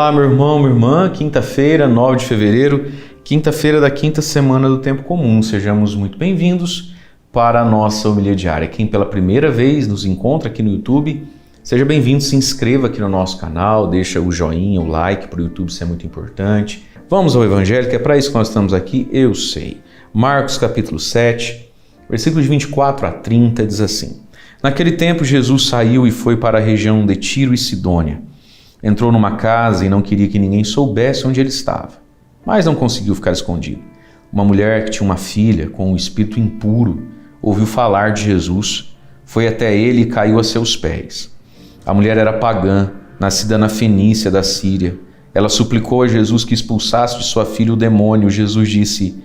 Olá, meu irmão, minha irmã. Quinta-feira, 9 de fevereiro, quinta-feira da quinta semana do Tempo Comum. Sejamos muito bem-vindos para a nossa homilia diária. Quem pela primeira vez nos encontra aqui no YouTube, seja bem-vindo, se inscreva aqui no nosso canal, deixa o joinha, o like para o YouTube, isso é muito importante. Vamos ao Evangelho, que é para isso que nós estamos aqui, eu sei. Marcos capítulo 7, versículos de 24 a 30, diz assim: Naquele tempo Jesus saiu e foi para a região de Tiro e Sidônia. Entrou numa casa e não queria que ninguém soubesse onde ele estava, mas não conseguiu ficar escondido. Uma mulher que tinha uma filha com um espírito impuro ouviu falar de Jesus, foi até ele e caiu a seus pés. A mulher era pagã, nascida na Fenícia da Síria. Ela suplicou a Jesus que expulsasse de sua filha o demônio. Jesus disse: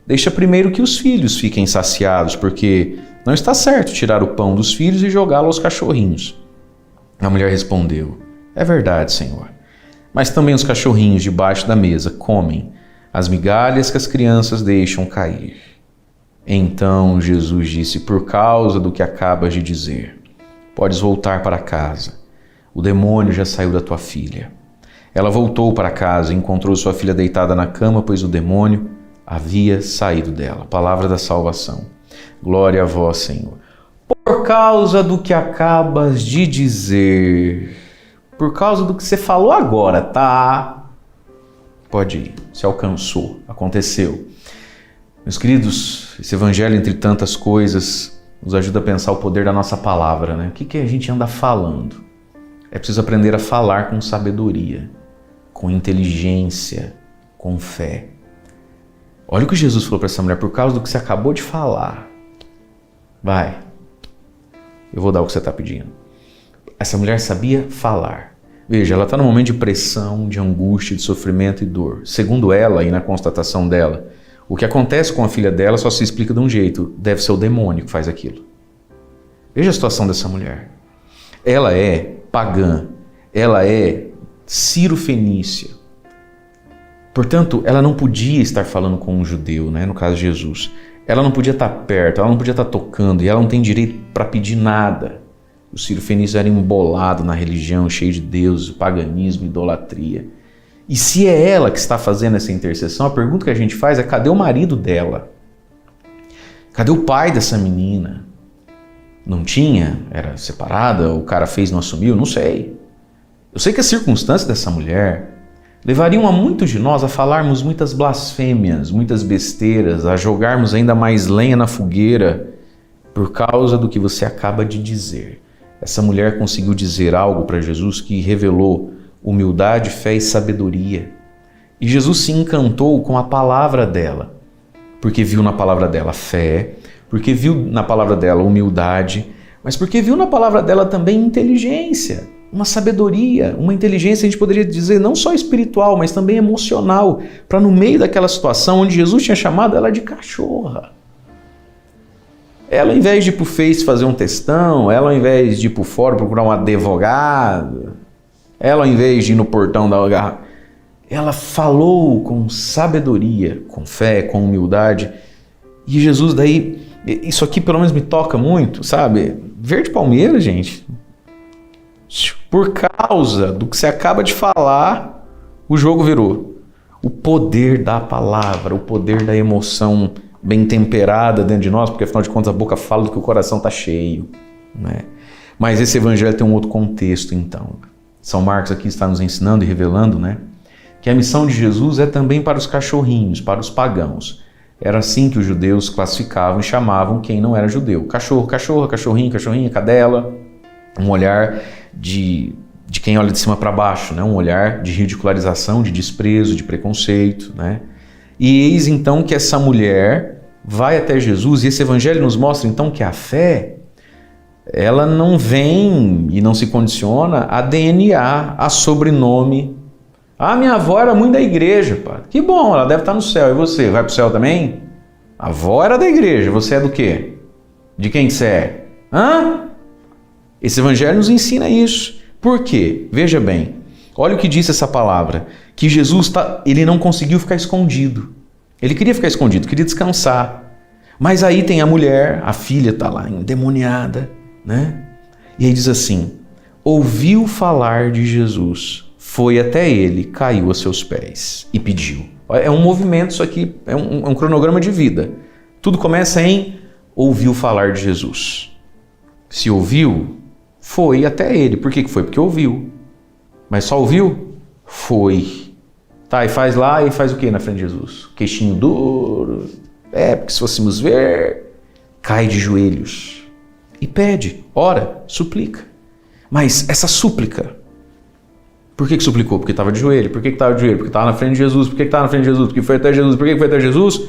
Deixa primeiro que os filhos fiquem saciados, porque não está certo tirar o pão dos filhos e jogá-lo aos cachorrinhos. A mulher respondeu: É verdade, Senhor. Mas também os cachorrinhos debaixo da mesa comem as migalhas que as crianças deixam cair. Então Jesus disse: Por causa do que acabas de dizer, podes voltar para casa. O demônio já saiu da tua filha. Ela voltou para casa e encontrou sua filha deitada na cama, pois o demônio havia saído dela. Palavra da salvação. Glória a vós, Senhor. Por causa do que acabas de dizer, por causa do que você falou agora, tá? Pode ir, se alcançou, aconteceu. Meus queridos, esse evangelho, entre tantas coisas, nos ajuda a pensar o poder da nossa palavra, né? O que a gente anda falando? É preciso aprender a falar com sabedoria, com inteligência, com fé. Olha o que Jesus falou para essa mulher: por causa do que você acabou de falar. Vai, eu vou dar o que você está pedindo. Essa mulher sabia falar. Veja, ela está num momento de pressão, de angústia, de sofrimento e dor. Segundo ela, e na constatação dela, o que acontece com a filha dela só se explica de um jeito: deve ser o demônio que faz aquilo. Veja a situação dessa mulher. Ela é pagã, ela é ciro-fenícia. Portanto, ela não podia estar falando com um judeu, né? No caso de Jesus. Ela não podia estar perto, ela não podia estar tocando, e ela não tem direito para pedir nada. O ciro-fenício era embolado na religião, cheio de deuses, paganismo, idolatria. E se é ela que está fazendo essa intercessão, a pergunta que a gente faz é: cadê o marido dela? Cadê o pai dessa menina? Não tinha? Era separada? O cara fez e não assumiu? Não sei. Eu sei que as circunstâncias dessa mulher levariam a muitos de nós a falarmos muitas blasfêmias, muitas besteiras, a jogarmos ainda mais lenha na fogueira por causa do que você acaba de dizer. Essa mulher conseguiu dizer algo para Jesus que revelou humildade, fé e sabedoria. E Jesus se encantou com a palavra dela, porque viu na palavra dela fé, porque viu na palavra dela humildade, mas porque viu na palavra dela também inteligência, uma sabedoria, uma inteligência, a gente poderia dizer, não só espiritual, mas também emocional, para no meio daquela situação onde Jesus tinha chamado ela de cachorra. Ela, ao invés de ir para o Face fazer um textão, ela, ao invés de ir para o fórum procurar um advogado, ela, ao invés de ir no portão da garra, ela falou com sabedoria, com fé, com humildade. E Jesus daí, isso aqui pelo menos me toca muito, sabe? Verde Palmeiras, gente. Por causa do que você acaba de falar, o jogo virou. O poder da palavra, o poder da emoção bem temperada dentro de nós, porque afinal de contas a boca fala do que o coração está cheio, né? Mas esse evangelho tem um outro contexto, então. São Marcos aqui está nos ensinando e revelando, né, que a missão de Jesus é também para os cachorrinhos, para os pagãos. Era assim que os judeus classificavam e chamavam quem não era judeu. Cachorro, cachorra, cachorrinho, cachorrinha, cadela. Um olhar de quem olha de cima para baixo, né? Um olhar de ridicularização, de desprezo, de preconceito, né? E eis então que essa mulher vai até Jesus, e esse evangelho nos mostra então que a fé, ela não vem e não se condiciona a DNA, a sobrenome. Ah, minha avó era muito da igreja, pá. Que bom, ela deve estar no céu. E você, vai para o céu também? A avó era da igreja, você é do quê? De quem você é? Hã? Esse evangelho nos ensina isso. Por quê? Veja bem, olha o que disse essa palavra, que Jesus ele não conseguiu ficar escondido. Ele queria ficar escondido, queria descansar. Mas aí tem a mulher, a filha está lá endemoniada, né? E aí diz assim: ouviu falar de Jesus, foi até ele, caiu a seus pés e pediu. É um movimento, isso aqui é um cronograma de vida. Tudo começa em ouviu falar de Jesus. Se ouviu, foi até ele. Por que foi? Porque ouviu. Mas só ouviu? Foi. Tá, e faz lá e faz o que na frente de Jesus? Queixinho duro. Porque se fôssemos ver, cai de joelhos. E pede, ora, suplica. Mas essa súplica, por que suplicou? Porque estava de joelho. Por que estava de joelho? Porque estava na frente de Jesus. Por que estava na frente de Jesus? Porque foi até Jesus. Por que foi até Jesus?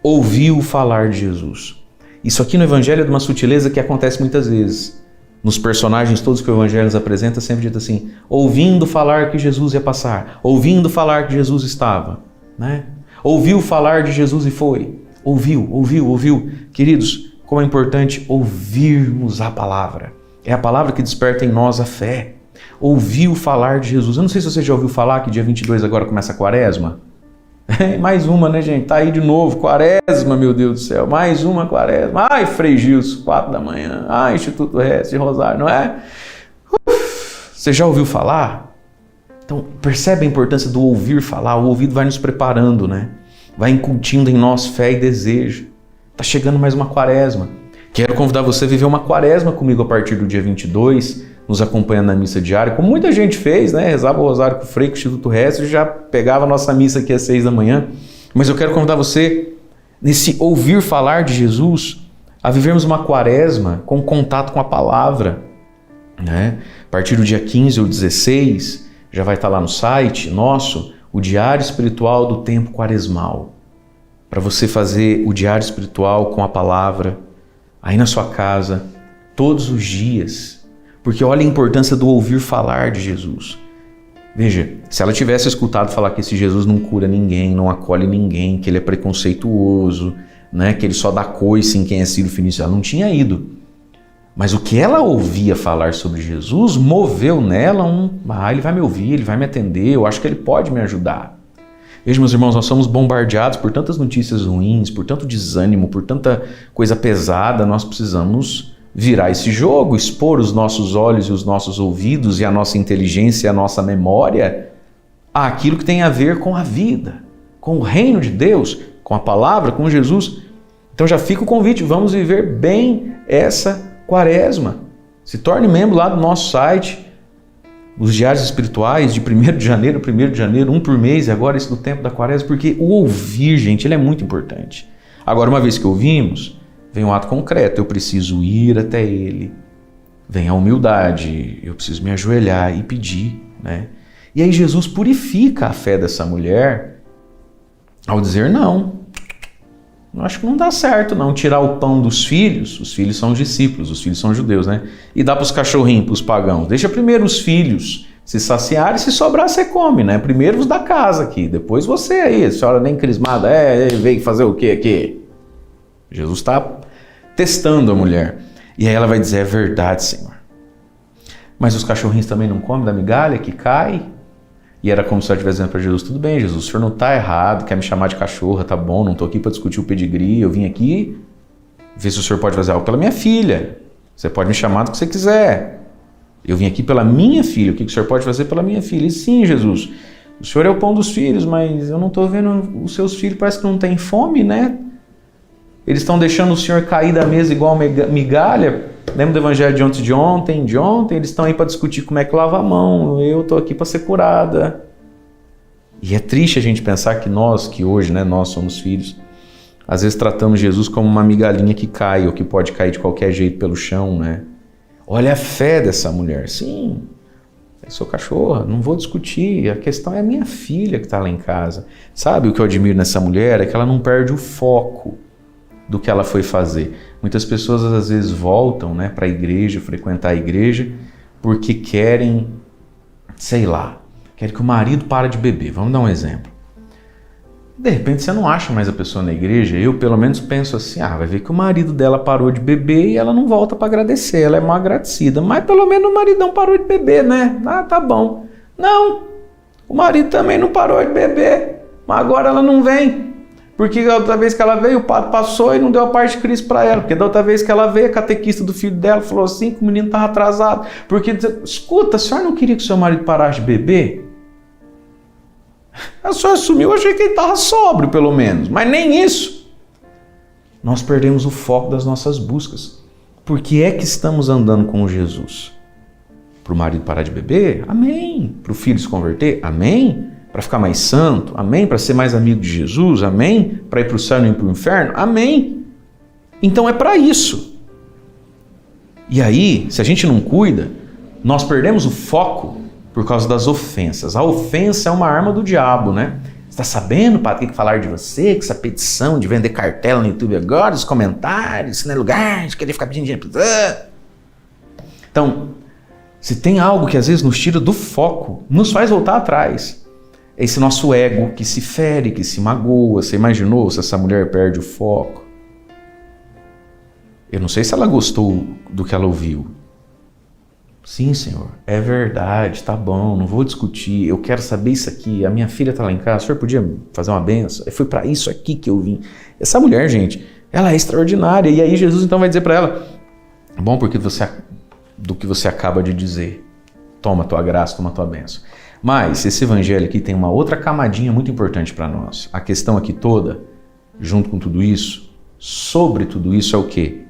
Ouviu falar de Jesus. Isso aqui no Evangelho é de uma sutileza que acontece muitas vezes. Nos personagens todos que o Evangelho nos apresenta, sempre dito assim, ouvindo falar que Jesus ia passar, ouvindo falar que Jesus estava, né? Ouviu falar de Jesus e foi. Ouviu. Queridos, como é importante ouvirmos a palavra. É a palavra que desperta em nós a fé. Ouviu falar de Jesus. Eu não sei se você já ouviu falar que dia 22 agora começa a quaresma. Mais uma, né, gente? Tá aí de novo, quaresma, meu Deus do céu. Mais uma quaresma. Ai, Frei Gilson, 4 da manhã. Ai, Instituto Resto de Rosário, não é? Você já ouviu falar? Então, percebe a importância do ouvir falar? O ouvido vai nos preparando, né? Vai incutindo em nós fé e desejo. Tá chegando mais uma quaresma. Quero convidar você a viver uma quaresma comigo a partir do dia 22, nos acompanhando na missa diária, como muita gente fez, né? Rezava o rosário com o Frei, com o Instituto Resto, já pegava a nossa missa aqui às 6 da manhã. Mas eu quero convidar você, nesse ouvir falar de Jesus, a vivermos uma quaresma com contato com a palavra, né? A partir do dia 15 ou 16, já vai estar lá no site nosso, o Diário Espiritual do Tempo Quaresmal. Para você fazer o diário espiritual com a palavra, aí na sua casa, todos os dias. Porque olha a importância do ouvir falar de Jesus. Veja, se ela tivesse escutado falar que esse Jesus não cura ninguém, não acolhe ninguém, que ele é preconceituoso, né, que ele só dá coice em quem é Ciro Finício, ela não tinha ido. Mas o que ela ouvia falar sobre Jesus moveu nela ele vai me ouvir, ele vai me atender, eu acho que ele pode me ajudar. Veja, meus irmãos, nós somos bombardeados por tantas notícias ruins, por tanto desânimo, por tanta coisa pesada, nós precisamos virar esse jogo, expor os nossos olhos e os nossos ouvidos e a nossa inteligência e a nossa memória àquilo que tem a ver com a vida, com o reino de Deus, com a palavra, com Jesus. Então já fica o convite, vamos viver bem essa quaresma. Se torne membro lá do nosso site, os diários espirituais de 1º de janeiro, um por mês, e agora esse do tempo da quaresma, porque o ouvir, gente, ele é muito importante. Agora, uma vez que ouvimos, vem um ato concreto, eu preciso ir até ele, vem a humildade, eu preciso me ajoelhar e pedir, né? E aí Jesus purifica a fé dessa mulher ao dizer não. Eu acho que não dá certo não tirar o pão dos filhos, os filhos são os discípulos, os filhos são judeus, né? E dá para os cachorrinhos, para os pagãos. Deixa primeiro os filhos se saciarem, se sobrar você come, né? Primeiro os da casa aqui, depois você aí, a senhora nem crismada, veio fazer o quê aqui? Jesus está testando a mulher. E aí ela vai dizer, é verdade, Senhor. Mas os cachorrinhos também não comem da migalha que cai? E era como se ela estivesse dizendo para Jesus, tudo bem, Jesus, o senhor não está errado, quer me chamar de cachorra, tá bom, não estou aqui para discutir o pedigree, eu vim aqui ver se o senhor pode fazer algo pela minha filha. Você pode me chamar do que você quiser. Eu vim aqui pela minha filha, o que o senhor pode fazer pela minha filha? E sim, Jesus, o senhor é o pão dos filhos, mas eu não estou vendo os seus filhos, parece que não têm fome, né? Eles estão deixando o senhor cair da mesa igual migalha. Lembra do evangelho de ontem, eles estão aí para discutir como é que lava a mão, eu estou aqui para ser curada. E é triste a gente pensar que nós, que hoje, né, nós somos filhos, às vezes tratamos Jesus como uma migalhinha que cai, ou que pode cair de qualquer jeito pelo chão, né? Olha a fé dessa mulher, sim, eu sou cachorra, não vou discutir, a questão é a minha filha que está lá em casa. Sabe o que eu admiro nessa mulher? É que ela não perde o foco do que ela foi fazer. Muitas pessoas às vezes voltam, né, para a igreja, frequentar a igreja, porque querem, sei lá, querem que o marido pare de beber. Vamos dar um exemplo. De repente você não acha mais a pessoa na igreja, eu pelo menos penso assim, vai ver que o marido dela parou de beber e ela não volta para agradecer, ela é mal agradecida, mas pelo menos o maridão parou de beber, né? Tá bom. Não, o marido também não parou de beber, mas agora ela não vem. Porque da outra vez que ela veio, o padre passou e não deu a parte de Cristo para ela. Porque da outra vez que ela veio, a catequista do filho dela falou assim que o menino estava atrasado. Porque, escuta, a senhora não queria que o seu marido parasse de beber? A senhora sumiu, eu achei que ele estava sóbrio, pelo menos. Mas nem isso. Nós perdemos o foco das nossas buscas. Por que é que estamos andando com Jesus? Para o marido parar de beber? Amém. Para o filho se converter? Amém. Para ficar mais santo? Amém. Para ser mais amigo de Jesus? Amém. Para ir para o céu e não ir para o inferno? Amém. Então é para isso. E aí, se a gente não cuida, nós perdemos o foco por causa das ofensas. A ofensa é uma arma do diabo, né? Você está sabendo, padre, o que falar de você? Que essa petição de vender cartela no YouTube agora, os comentários, isso não é lugar de querer ficar pedindo dinheiro. Então, se tem algo que às vezes nos tira do foco, nos faz voltar atrás, é esse nosso ego que se fere, que se magoa. Você imaginou se essa mulher perde o foco? Eu não sei se ela gostou do que ela ouviu. Sim, Senhor, é verdade, tá bom, não vou discutir, eu quero saber isso aqui, a minha filha tá lá em casa, o Senhor podia fazer uma benção? Foi para isso aqui que eu vim. Essa mulher, gente, ela é extraordinária, e aí Jesus então vai dizer para ela, bom, porque do que você acaba de dizer, toma a tua graça, toma a tua benção. Mas esse evangelho aqui tem uma outra camadinha muito importante para nós. A questão aqui toda, junto com tudo isso, sobre tudo isso é o quê?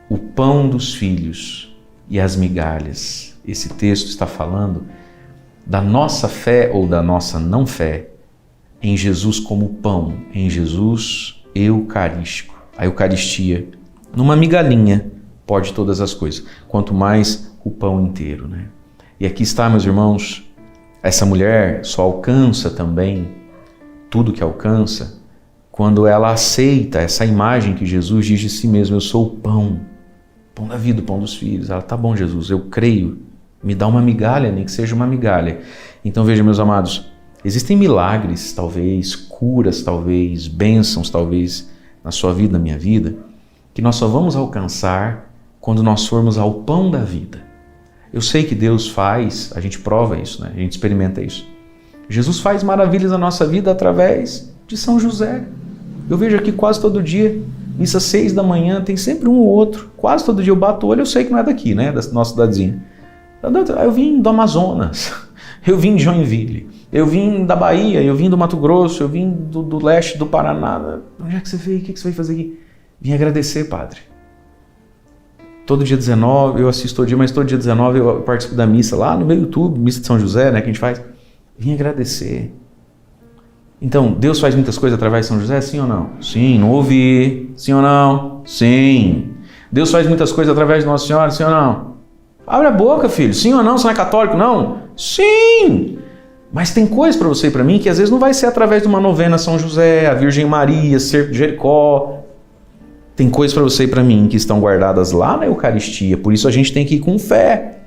O pão dos filhos e as migalhas. Esse texto está falando da nossa fé ou da nossa não fé em Jesus como pão, em Jesus eucarístico. A Eucaristia, numa migalhinha, pode todas as coisas, quanto mais o pão inteiro, né? E aqui está, meus irmãos, essa mulher só alcança também tudo que alcança quando ela aceita essa imagem que Jesus diz de si mesmo, eu sou o pão da vida, o pão dos filhos. Ela, tá bom, Jesus, eu creio, me dá uma migalha, nem que seja uma migalha. Então veja, meus amados, existem milagres, talvez, curas, talvez, bênçãos, talvez, na sua vida, na minha vida, que nós só vamos alcançar quando nós formos ao pão da vida. Eu sei que Deus faz, a gente prova isso, né? A gente experimenta isso. Jesus faz maravilhas na nossa vida através de São José. Eu vejo aqui quase todo dia, missa 6 da manhã, tem sempre um ou outro. Quase todo dia eu bato o olho, eu sei que não é daqui, né? Da nossa cidadezinha. Eu vim do Amazonas, eu vim de Joinville, eu vim da Bahia, eu vim do Mato Grosso, eu vim do leste do Paraná. Onde é que você veio? O que você veio fazer aqui? Vim agradecer, padre. Todo dia 19, eu assisto todo dia, mas todo dia 19 eu participo da missa lá no meu YouTube, missa de São José, né, que a gente faz. Vim agradecer. Então, Deus faz muitas coisas através de São José, sim ou não? Sim, não ouvi. Sim ou não? Sim. Deus faz muitas coisas através de Nossa Senhora, sim ou não? Abre a boca, filho. Sim ou não? Você não é católico, não? Sim! Mas tem coisa para você e para mim que às vezes não vai ser através de uma novena a São José, a Virgem Maria, Cerco de Jericó. Tem coisas para você e para mim que estão guardadas lá na Eucaristia. Por isso a gente tem que ir com fé,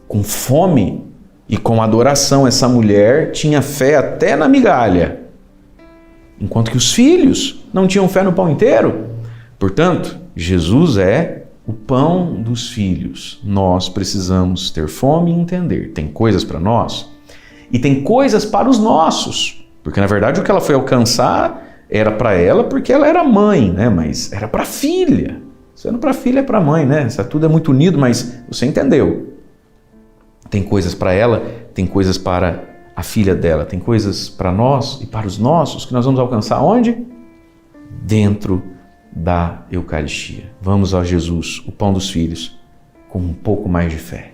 com fome e com adoração. Essa mulher tinha fé até na migalha, enquanto que os filhos não tinham fé no pão inteiro. Portanto, Jesus é o pão dos filhos. Nós precisamos ter fome e entender. Tem coisas para nós e tem coisas para os nossos. Porque, na verdade, o que ela foi alcançar era para ela porque ela era mãe, né? Mas era para a filha. Sendo para a filha, é para a mãe, né? Isso tudo é muito unido, mas você entendeu. Tem coisas para ela, tem coisas para a filha dela, tem coisas para nós e para os nossos que nós vamos alcançar onde? Dentro da Eucaristia. Vamos a Jesus, o pão dos filhos, com um pouco mais de fé.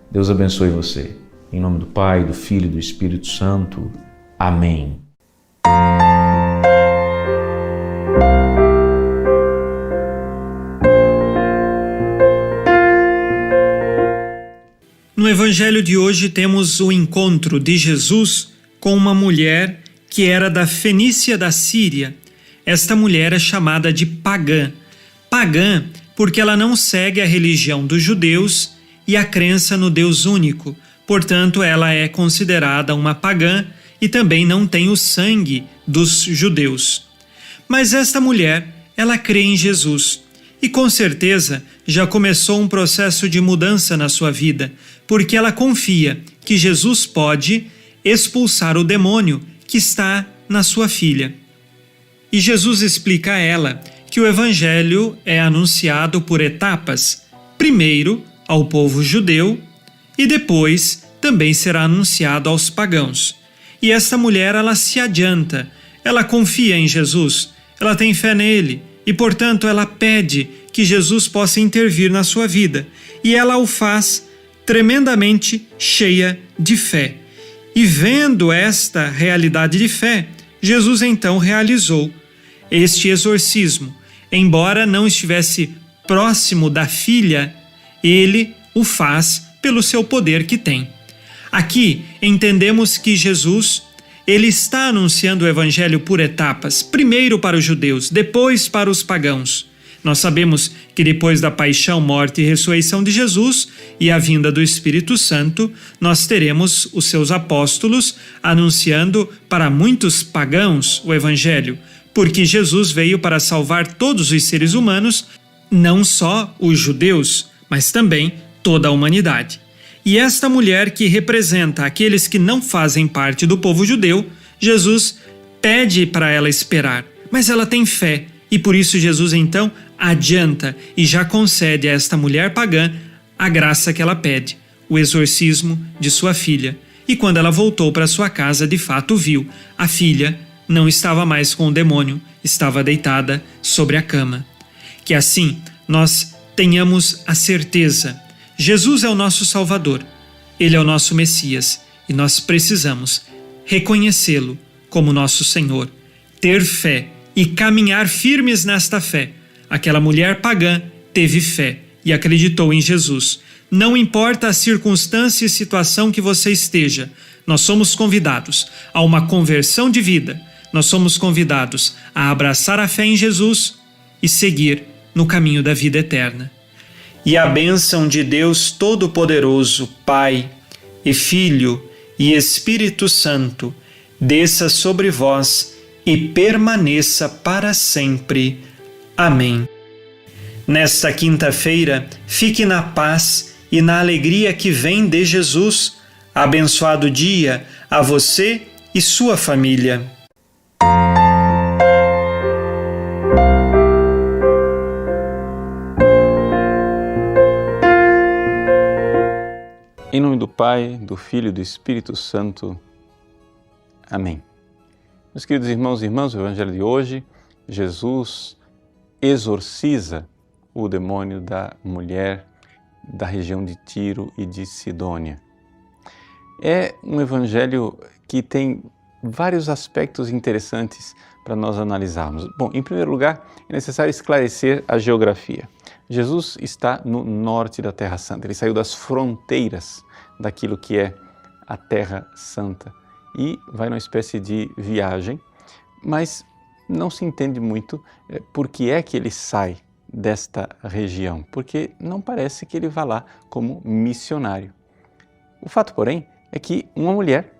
Deus abençoe você. Em nome do Pai, do Filho e do Espírito Santo. Amém. No Evangelho de hoje temos o encontro de Jesus com uma mulher que era da Fenícia da Síria. Esta mulher é chamada de pagã. Pagã porque ela não segue a religião dos judeus e a crença no Deus único. Portanto, ela é considerada uma pagã e também não tem o sangue dos judeus. Mas esta mulher, ela crê em Jesus. E com certeza já começou um processo de mudança na sua vida, porque ela confia que Jesus pode expulsar o demônio que está na sua filha. E Jesus explica a ela que o Evangelho é anunciado por etapas, primeiro ao povo judeu e depois também será anunciado aos pagãos. E esta mulher, ela se adianta, ela confia em Jesus, ela tem fé nele e, portanto, ela pede que Jesus possa intervir na sua vida. E ela o faz tremendamente cheia de fé. E vendo esta realidade de fé, Jesus então realizou este exorcismo. Embora não estivesse próximo da filha, ele o faz pelo seu poder que tem. Aqui entendemos que Jesus, ele está anunciando o evangelho por etapas, primeiro para os judeus, depois para os pagãos. Nós sabemos que depois da paixão, morte e ressurreição de Jesus e a vinda do Espírito Santo, nós teremos os seus apóstolos anunciando para muitos pagãos o evangelho, porque Jesus veio para salvar todos os seres humanos, não só os judeus, mas também toda a humanidade. E esta mulher, que representa aqueles que não fazem parte do povo judeu, Jesus pede para ela esperar, mas ela tem fé, e por isso Jesus então adianta e já concede a esta mulher pagã a graça que ela pede, o exorcismo de sua filha. E quando ela voltou para sua casa, de fato viu, a filha não estava mais com o demônio, estava deitada sobre a cama. Que assim nós tenhamos a certeza: Jesus é o nosso Salvador, Ele é o nosso Messias e nós precisamos reconhecê-lo como nosso Senhor, ter fé e caminhar firmes nesta fé. Aquela mulher pagã teve fé e acreditou em Jesus. Não importa a circunstância e situação que você esteja, nós somos convidados a uma conversão de vida, nós somos convidados a abraçar a fé em Jesus e seguir no caminho da vida eterna. E a bênção de Deus Todo-Poderoso, Pai e Filho e Espírito Santo, desça sobre vós e permaneça para sempre. Amém. Nesta quinta-feira, fique na paz e na alegria que vem de Jesus. Abençoado dia a você e sua família. Em nome do Pai, do Filho e do Espírito Santo. Amém. Meus queridos irmãos e irmãs, o Evangelho de hoje, Jesus exorciza o demônio da mulher da região de Tiro e de Sidônia. É um Evangelho que tem vários aspectos interessantes para nós analisarmos. Bom, em primeiro lugar, é necessário esclarecer a geografia. Jesus está no norte da Terra Santa, ele saiu das fronteiras daquilo que é a Terra Santa e vai numa espécie de viagem, mas não se entende muito por que é que ele sai desta região, porque não parece que ele vá lá como missionário. O fato, porém, é que uma mulher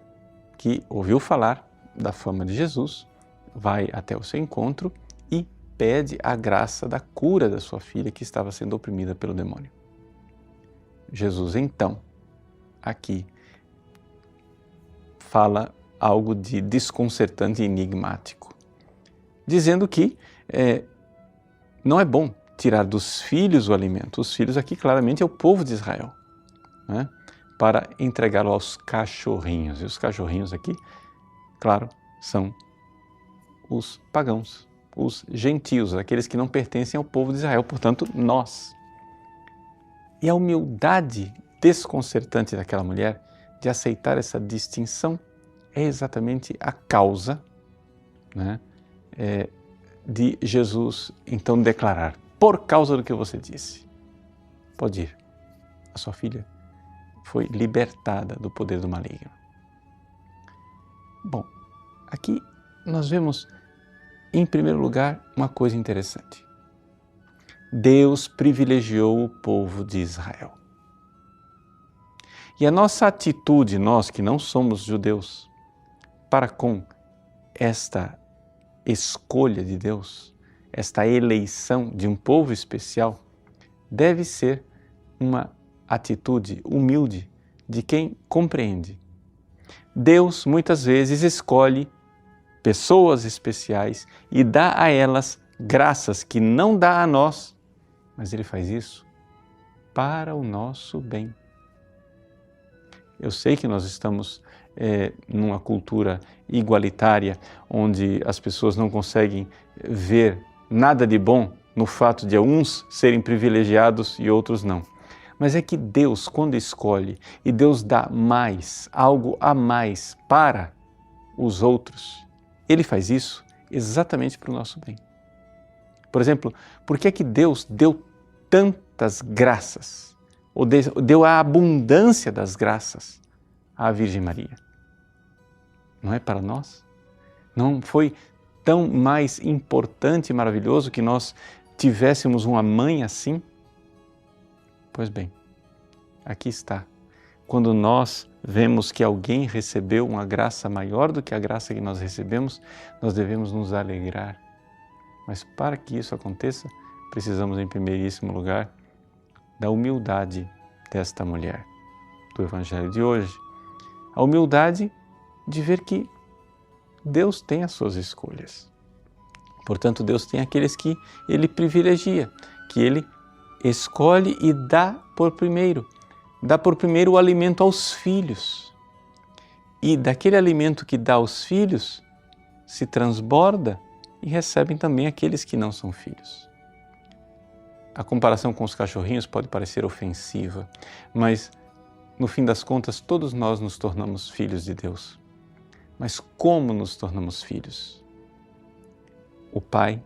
que ouviu falar da fama de Jesus vai até o seu encontro e pede a graça da cura da sua filha que estava sendo oprimida pelo demônio. Jesus, então, aqui fala algo de desconcertante e enigmático, dizendo que não é bom tirar dos filhos o alimento. Os filhos aqui claramente é o povo de Israel, né? Para entregá-lo aos cachorrinhos. E os cachorrinhos aqui, claro, são os pagãos, os gentios, aqueles que não pertencem ao povo de Israel, portanto, nós. E a humildade desconcertante daquela mulher de aceitar essa distinção é exatamente a causa, né, de Jesus então declarar: por causa do que você disse, pode ir, a sua filha foi libertada do poder do maligno. Bom, aqui nós vemos, em primeiro lugar, uma coisa interessante. Deus privilegiou o povo de Israel. E a nossa atitude, nós que não somos judeus, para com esta escolha de Deus, esta eleição de um povo especial, deve ser uma atitude humilde de quem compreende. Deus muitas vezes escolhe pessoas especiais e dá a elas graças que não dá a nós, mas Ele faz isso para o nosso bem. Eu sei que nós estamos numa cultura igualitária, onde as pessoas não conseguem ver nada de bom no fato de uns serem privilegiados e outros não. Mas é que Deus, quando escolhe, e Deus dá mais, algo a mais para os outros, Ele faz isso exatamente para o nosso bem. Por exemplo, por que é que Deus deu tantas graças, ou deu a abundância das graças à Virgem Maria? Não é para nós? Não foi tão mais importante e maravilhoso que nós tivéssemos uma mãe assim? Pois bem, aqui está. Quando nós vemos que alguém recebeu uma graça maior do que a graça que nós recebemos, nós devemos nos alegrar. Mas para que isso aconteça, precisamos, em primeiríssimo lugar, da humildade desta mulher do Evangelho de hoje. A humildade de ver que Deus tem as suas escolhas. Portanto, Deus tem aqueles que Ele privilegia, que Ele escolhe e dá por primeiro. Dá por primeiro o alimento aos filhos. E daquele alimento que dá aos filhos, se transborda e recebem também aqueles que não são filhos. A comparação com os cachorrinhos pode parecer ofensiva, mas no fim das contas todos nós nos tornamos filhos de Deus. Mas como nos tornamos filhos? O Pai,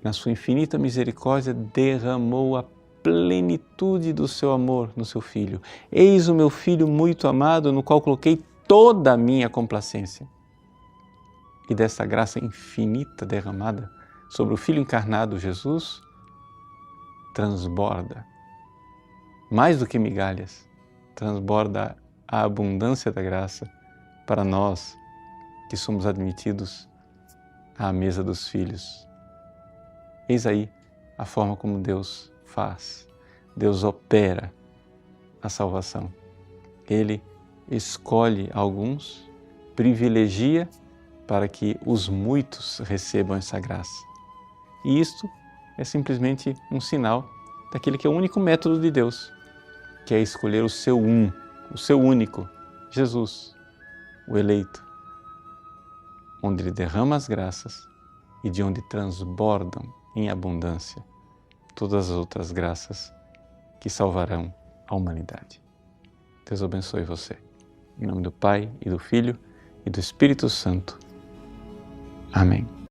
na sua infinita misericórdia, derramou a plenitude do seu amor no seu Filho. Eis o meu Filho muito amado, no qual coloquei toda a minha complacência. E dessa graça infinita derramada sobre o Filho encarnado, Jesus, transborda, mais do que migalhas, transborda a abundância da graça para nós que somos admitidos à mesa dos filhos. Eis aí a forma como Deus faz. Deus opera a salvação. Ele escolhe alguns, privilegia para que os muitos recebam essa graça. E isto é simplesmente um sinal daquele que é o único método de Deus, que é escolher o seu o seu único, Jesus, o eleito, onde Ele derrama as graças e de onde transbordam em abundância todas as outras graças que salvarão a humanidade. Deus abençoe você. Em nome do Pai, e do Filho, e do Espírito Santo. Amém.